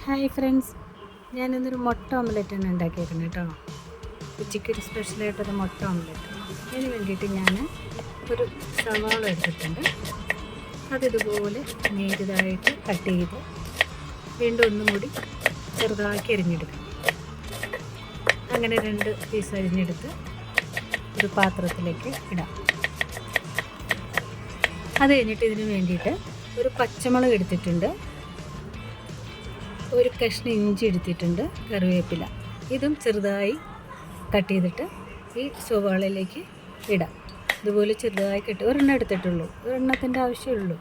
Hi friends, ഞാനിന്നൊരു മുട്ട ഓംലെറ്റാണ് ഉണ്ടാക്കിയേക്കുന്നത് കേട്ടോ. ഉച്ചയ്ക്കൊരു സ്പെഷ്യലായിട്ടൊരു മുട്ട ഓംലെറ്റ്. അതിന് വേണ്ടിയിട്ട് ഞാൻ ഒരു സവാള എടുത്തിട്ടുണ്ട്. അതിതുപോലെ നേരിയതായിട്ട് കട്ട് ചെയ്ത് വീണ്ടും ഒന്നും കൂടി ചെറുതാക്കി അരിഞ്ഞെടുക്കും. അങ്ങനെ 2 പീസ് അരിഞ്ഞെടുത്ത് ഒരു പാത്രത്തിലേക്ക് ഇടാം. അത് കഴിഞ്ഞിട്ട് ഇതിന് വേണ്ടിയിട്ട് ഒരു പച്ചമുളക് എടുത്തിട്ടുണ്ട്, ഒരു കഷ്ണം ഇഞ്ചി എടുത്തിട്ടുണ്ട്, കറിവേപ്പില. ഇതും ചെറുതായി കട്ട് ചെയ്തിട്ട് ഈ സവാളയിലേക്ക് ഇടാം. ഇതുപോലെ ചെറുതായി ഒരെണ്ണം എടുത്തിട്ടുള്ളൂ, ഒരെണ്ണത്തിൻ്റെ ആവശ്യമുള്ളൂ.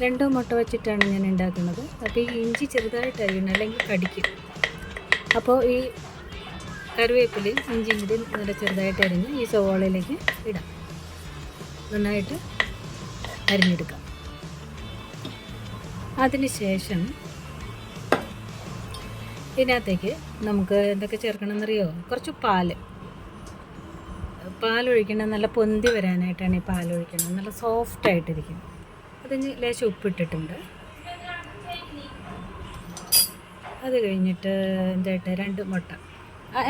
2 മുട്ട വെച്ചിട്ടാണ് ഞാൻ ഉണ്ടാക്കുന്നത്. അപ്പോൾ ഈ ഇഞ്ചി ചെറുതായിട്ട് അരിയണം, അല്ലെങ്കിൽ കടിക്കും. അപ്പോൾ ഈ കറിവേപ്പിലയും ഇഞ്ചിയും കൂടി നല്ല ചെറുതായിട്ട് അരിഞ്ഞ് ഈ സവാളയിലേക്ക് ഇടാം. നന്നായിട്ട് അരിഞ്ഞെടുക്കാം. അതിന് ശേഷം ഇതിനകത്തേക്ക് നമുക്ക് എന്തൊക്കെ ചേർക്കണമെന്നറിയോ? കുറച്ച് പാലൊഴിക്കണം. നല്ല പൊന്തി വരാനായിട്ടാണ് ഈ പാലൊഴിക്കണം. നല്ല സോഫ്റ്റായിട്ടിരിക്കും. അതിന് ലേശം ഉപ്പിട്ടിട്ടുണ്ട്. അത് കഴിഞ്ഞിട്ട് എന്തായിട്ട് 2 മുട്ട,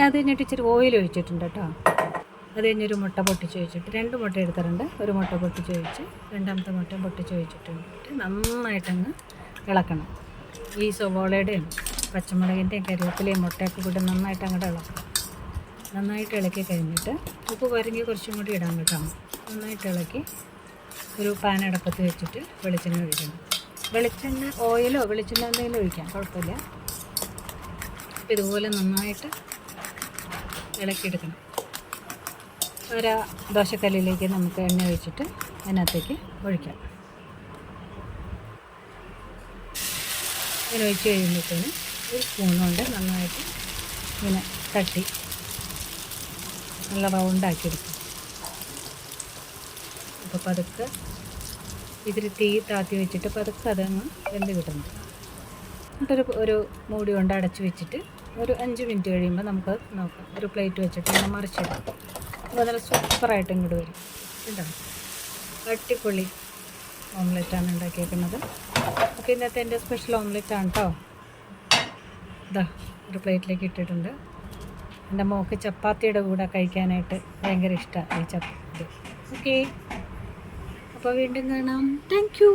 അത് കഴിഞ്ഞിട്ട് ഇച്ചിരി ഓയിൽ ഒഴിച്ചിട്ടുണ്ട് കേട്ടോ. അത് കഴിഞ്ഞൊരു മുട്ട പൊട്ടിച്ച് ഒഴിച്ചിട്ട് 2 മുട്ട എടുത്തിട്ടുണ്ട്. ഒരു മുട്ട പൊട്ടിച്ച് ഒഴിച്ച് രണ്ടാമത്തെ മുട്ട പൊട്ടിച്ച് ഒഴിച്ചിട്ടുണ്ട്. നന്നായിട്ടങ്ങ് ഇളക്കണം. ഈ സവാളയുടെയും പച്ചമുളകിൻ്റെയും കറിവേപ്പിലയും മുട്ടയൊക്കെ കൂടി നന്നായിട്ട് അങ്ങോട്ട് ഇളക്കണം. നന്നായിട്ട് ഇളക്കി കഴിഞ്ഞിട്ട് ഉപ്പ് വരങ്ങി കുറച്ചും കൂടി ഇടാൻ കേട്ടോ. നന്നായിട്ട് ഇളക്കി ഒരു പാൻ അടപ്പത്ത് വെച്ചിട്ട് വെളിച്ചെണ്ണ ഒഴിക്കണം. വെളിച്ചെണ്ണ ഓയിലോ വെളിച്ചെണ്ണ എന്തെങ്കിലും ഒഴിക്കാം, കുഴപ്പമില്ല. അപ്പോൾ ഇതുപോലെ നന്നായിട്ട് ഇളക്കിയെടുക്കണം. ഒരു ദോശക്കല്ലിലേക്ക് നമുക്ക് എണ്ണ ഒഴിച്ചിട്ട് അതിനകത്തേക്ക് ഒഴിക്കാം. ഇങ്ങനെ ഒഴിച്ച് കഴിയുമ്പോഴത്തേന് ഒരു സ്പൂൺ കൊണ്ട് നന്നായിട്ട് ഇങ്ങനെ തട്ടി നല്ല റൗണ്ടാക്കിയെടുക്കും. അപ്പോൾ പതുക്കെ ഇതിൽ തീ താത്തി വെച്ചിട്ട് പതുക്കെ അതങ്ങ് വെന്ത് കിട്ടുന്നു. എന്നിട്ടൊരു ഒരു മൂടി കൊണ്ട് അടച്ച് വെച്ചിട്ട് ഒരു 5 മിനിറ്റ് കഴിയുമ്പോൾ നമുക്ക് നോക്കാം. ഒരു പ്ലേറ്റ് വെച്ചിട്ട് ഇങ്ങനെ മറിച്ചിടാം. അപ്പോൾ നല്ല സൂപ്പറായിട്ട് ഇങ്ങോട്ട് വരും കേട്ടോ. അടിപൊളി ഓംലെറ്റാണ് ഉണ്ടാക്കിയേക്കുന്നത്. അപ്പോൾ ഇന്നത്തെ എൻ്റെ സ്പെഷ്യൽ ഓംലെറ്റാണ് കേട്ടോ. ഇതാ ഒരു പ്ലേറ്റിലേക്ക് ഇട്ടിട്ടുണ്ട്. എൻ്റെ മോൾക്ക് ചപ്പാത്തിയുടെ കൂടെ കഴിക്കാനായിട്ട് ഭയങ്കര ഇഷ്ടമാണ് ഈ ചപ്പാത്തി. ഓക്കെ, അപ്പോൾ വീണ്ടും കാണാം. Thank you.